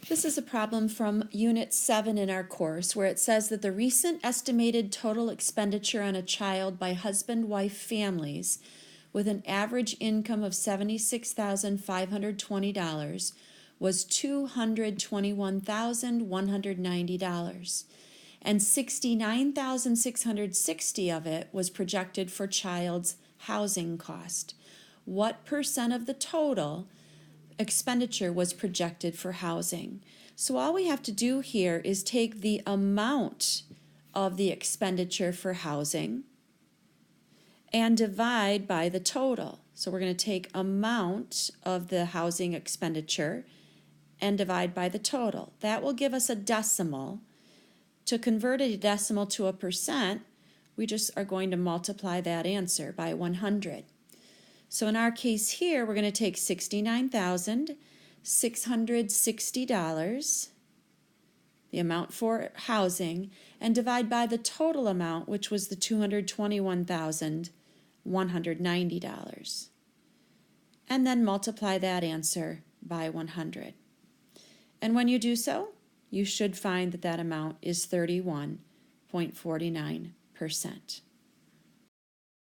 This is a problem from Unit 7 in our course where it says that the recent estimated total expenditure on a child by husband-wife families with an average income of $76,520 was $221,190, and $69,660 of it was projected for child's housing cost. What percent of the total expenditure was projected for housing? So all we have to do here is take the amount of the expenditure for housing and divide by the total. So we're going to take amount of the housing expenditure and divide by the total. That will give us a decimal. To convert a decimal to a percent, we just are going to multiply that answer by 100. So in our case here, we're going to take $69,660, the amount for housing, and divide by the total amount, which was the $221,190. And then multiply that answer by 100. And when you do so, you should find that that amount is 31.49%.